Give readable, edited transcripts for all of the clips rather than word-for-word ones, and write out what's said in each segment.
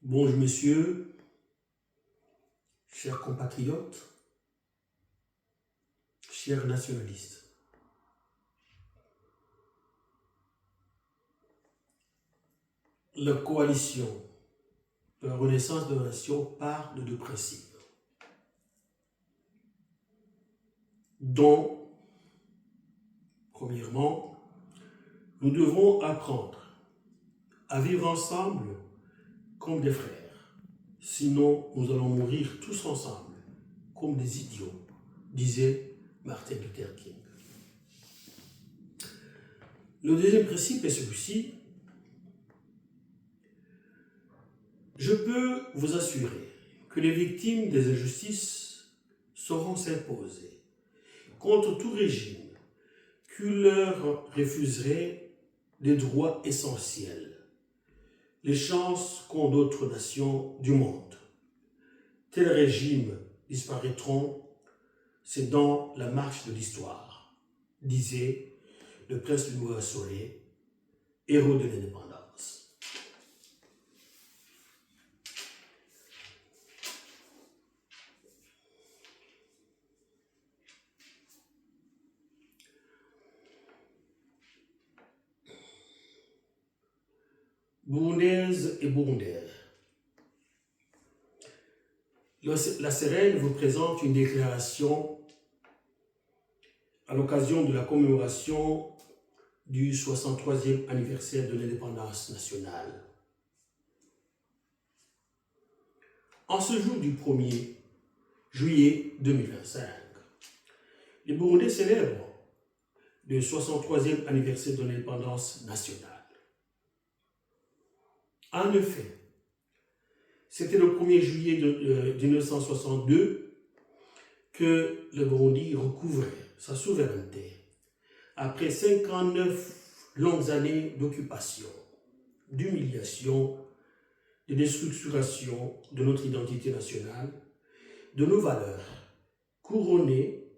Bonjour messieurs, chers compatriotes, chers nationalistes. La coalition de la Renaissance de la Nation part de deux principes, dont, premièrement, nous devons apprendre à vivre ensemble comme des frères. Sinon, nous allons mourir tous ensemble, comme des idiots, disait Martin Luther King. Le deuxième principe est celui-ci. Je peux vous assurer que les victimes des injustices sauront s'imposer contre tout régime qui leur refuserait des droits essentiels, les chances qu'ont d'autres nations du monde. Tels régimes disparaîtront, c'est dans la marche de l'histoire, disait le prince du Nouveau-Soleil, héros de l'indépendance. Burundaises et Burundais, la Sérène vous présente une déclaration à l'occasion de la commémoration du 63e anniversaire de l'indépendance nationale. En ce jour du 1er juillet 2025, les Burundais célèbrent le 63e anniversaire de l'indépendance nationale. En effet, c'était le 1er juillet de 1962 que le Burundi recouvrait sa souveraineté après 59 longues années d'occupation, d'humiliation, de déstructuration de notre identité nationale, de nos valeurs, couronnées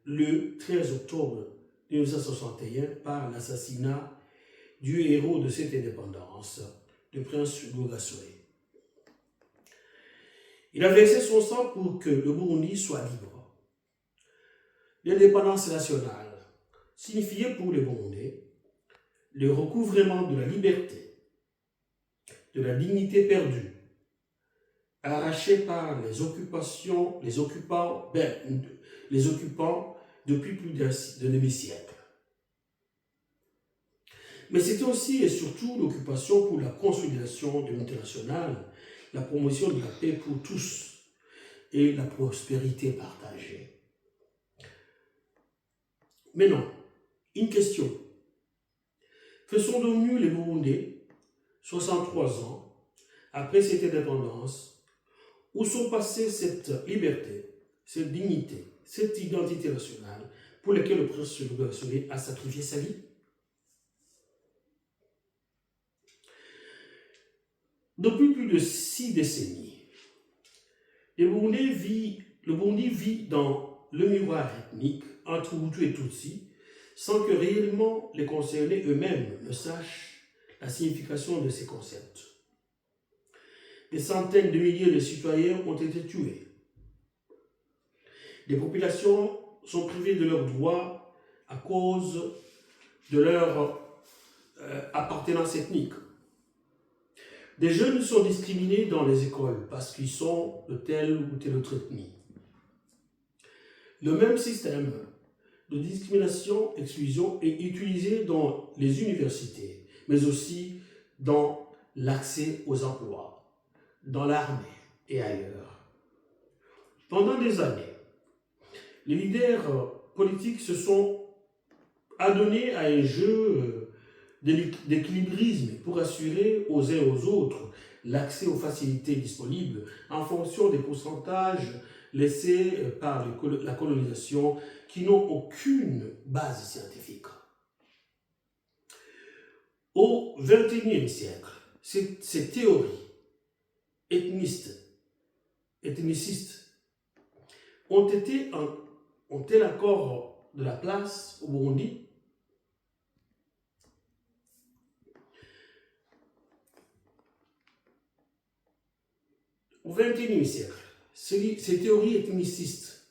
le 13 octobre 1961 par l'assassinat du héros de cette indépendance, le prince Rwagasore. Il a versé son sang pour que le Burundi soit libre. L'indépendance nationale signifiait pour les Burundais le recouvrement de la liberté, de la dignité perdue, arrachée par les occupants depuis plus d'un demi-siècle. Mais c'était aussi et surtout l'occupation pour la consolidation de l'international, la promotion de la paix pour tous et la prospérité partagée. Mais non, une question. Que sont devenus les Burundais, 63 ans, après cette indépendance? Où sont passées cette liberté, cette dignité, cette identité nationale pour laquelle le prince Rwagasore a sacrifié sa vie? Depuis plus de 6 décennies, le Burundi vit dans le miroir ethnique entre Hutu et Tutsi sans que réellement les concernés eux-mêmes ne sachent la signification de ces concepts. Des centaines de milliers de citoyens ont été tués. Des populations sont privées de leurs droits à cause de leur appartenance ethnique. Des jeunes sont discriminés dans les écoles parce qu'ils sont de telle ou telle autre ethnie. Le même système de discrimination-exclusion est utilisé dans les universités, mais aussi dans l'accès aux emplois, dans l'armée et ailleurs. Pendant des années, les leaders politiques se sont adonnés à un jeu d'équilibrisme pour assurer aux uns et aux autres l'accès aux facilités disponibles en fonction des pourcentages laissés par la colonisation qui n'ont aucune base scientifique. Au XXIe siècle, ces théories ethnicistes ont-elles encore de la place au Burundi? Au XXIe siècle, ces théories ethnicistes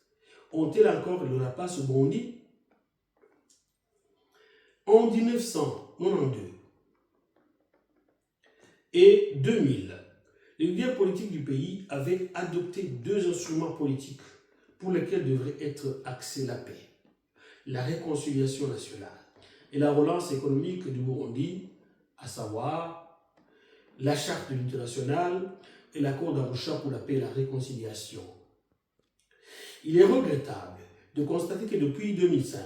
ont-elles encore leur place au Burundi? En 1992 et 2000, les leaders politiques du pays avaient adopté deux instruments politiques pour lesquels devrait être axée la paix: la réconciliation nationale et la relance économique du Burundi, à savoir la charte de l'unité nationale et l'accord d'Arusha pour la paix et la réconciliation. Il est regrettable de constater que depuis 2005,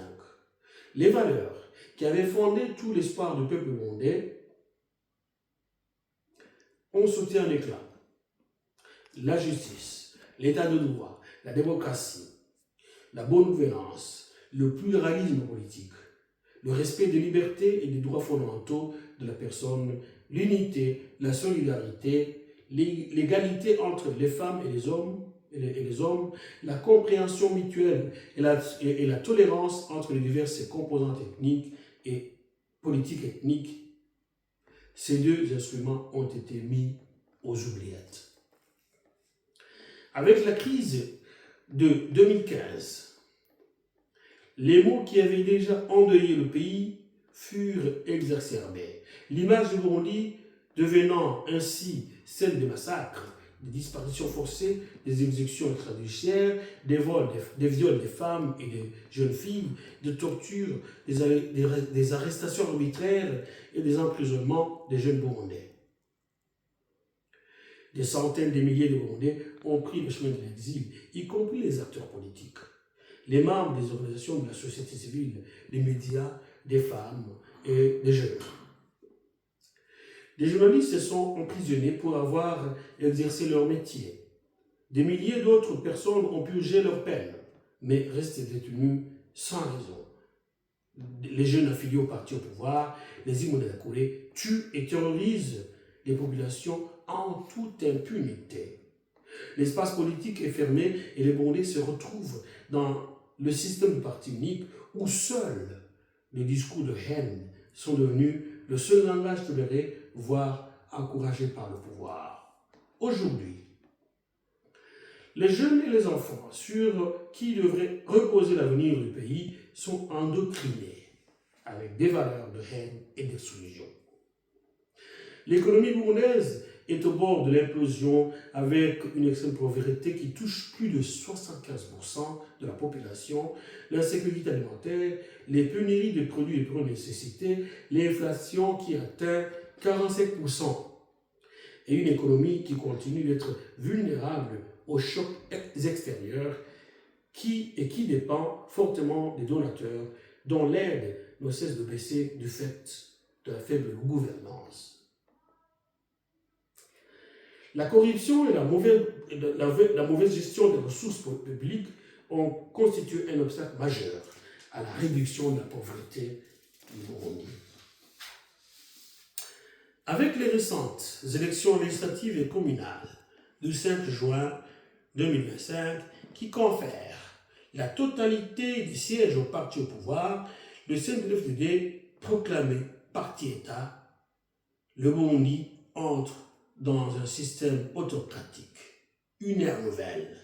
les valeurs qui avaient fondé tout l'espoir du peuple burundais ont sauté en éclats. La justice, l'état de droit, la démocratie, la bonne gouvernance, le pluralisme politique, le respect des libertés et des droits fondamentaux de la personne, l'unité, la solidarité, l'égalité entre les femmes et les hommes, la compréhension mutuelle et la tolérance entre les diverses composantes ethniques et politiques ethniques. Ces deux instruments ont été mis aux oubliettes. Avec la crise de 2015, les maux qui avaient déjà endeuillé le pays furent exacerbés. L'image du Burundi devenant ainsi celle des massacres, des disparitions forcées, des exécutions extrajudiciaires, des viols des femmes et des jeunes filles, des tortures, des arrestations arbitraires et des emprisonnements des jeunes Burundais. Des centaines de milliers de Burundais ont pris le chemin de l'exil, y compris les acteurs politiques, les membres des organisations de la société civile, les médias, des femmes et des jeunes. Des journalistes se sont emprisonnés pour avoir exercé leur métier. Des milliers d'autres personnes ont purgé leur peine, mais restent détenus sans raison. Les jeunes affiliés au parti au pouvoir, les Imbonerakure, tuent et terrorisent les populations en toute impunité. L'espace politique est fermé et les Burundais se retrouvent dans le système du parti unique où seuls les discours de haine sont devenus le seul langage toléré, voire encouragé par le pouvoir. Aujourd'hui, les jeunes et les enfants sur qui devrait reposer l'avenir du pays sont endoctrinés avec des valeurs de haine et d'exclusion. L'économie burundaise est au bord de l'implosion avec une extrême pauvreté qui touche plus de 75% de la population, l'insécurité alimentaire, les pénuries de produits de première nécessité, l'inflation qui atteint 47% et une économie qui continue d'être vulnérable aux chocs extérieurs qui dépend fortement des donateurs dont l'aide ne cesse de baisser du fait de la faible gouvernance. La corruption et la mauvaise gestion des ressources publiques ont constitué un obstacle majeur à la réduction de la pauvreté du Burundi. Avec les récentes élections législatives et communales du 5 juin 2025 qui confèrent la totalité des sièges au parti au pouvoir, le CNDD-FDD proclamé parti-État, le Burundi entre dans un système autocratique, une ère nouvelle,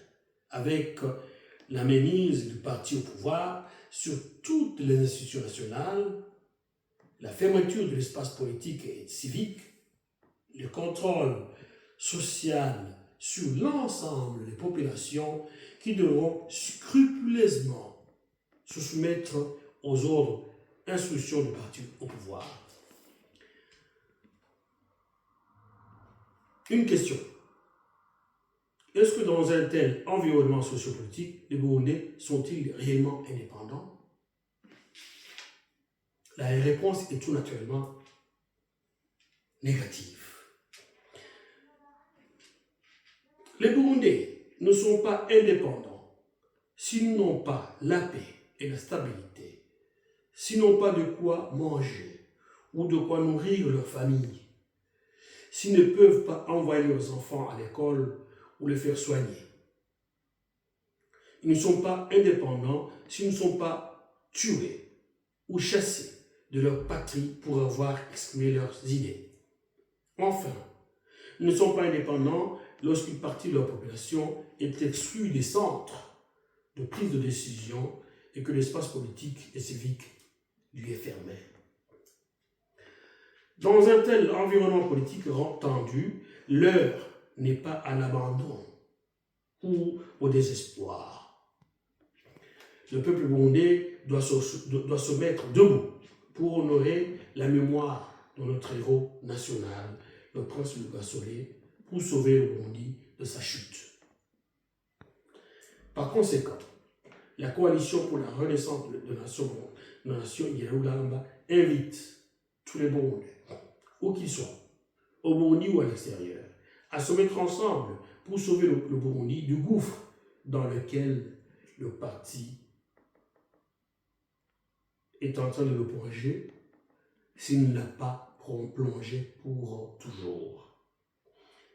avec la mainmise du parti au pouvoir sur toutes les institutions nationales, la fermeture de l'espace politique et civique, le contrôle social sur l'ensemble des populations qui devront scrupuleusement se soumettre aux ordres instructions du parti au pouvoir. Une question. Est-ce que dans un tel environnement sociopolitique, les Burundais sont-ils réellement indépendants? La réponse est tout naturellement négative. Les Burundais ne sont pas indépendants s'ils n'ont pas la paix et la stabilité, s'ils n'ont pas de quoi manger ou de quoi nourrir leur famille, s'ils ne peuvent pas envoyer leurs enfants à l'école ou les faire soigner. Ils ne sont pas indépendants s'ils ne sont pas tués ou chassés de leur patrie pour avoir exprimé leurs idées. Enfin, ne sont pas indépendants lorsqu'une partie de leur population est exclue des centres de prise de décision et que l'espace politique et civique lui est fermé. Dans un tel environnement politique tendu, l'heure n'est pas à l'abandon ou au désespoir. Le peuple burundais doit se mettre debout pour honorer la mémoire de notre héros national, le prince Louga Solé, pour sauver le Burundi de sa chute. Par conséquent, la coalition pour la renaissance de la nation Yelulamba invite tous les Burundais, où qu'ils soient, au Burundi ou à l'extérieur, à se mettre ensemble pour sauver le Burundi du gouffre dans lequel le parti est en train de le plonger s'il ne l'a pas plongé pour toujours.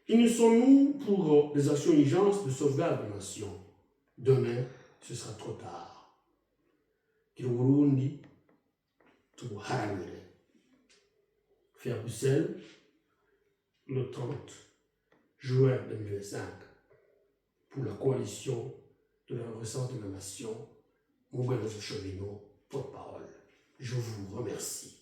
Unissons-nous pour des actions urgentes de sauvegarde de la nation. Demain, ce sera trop tard. Que le Burundi tubuharanire. Fait à Bruxelles, le 30 juin 2025, pour la coalition de la renaissance de la nation, Moubelo Chomino, porte-parole. Je vous remercie.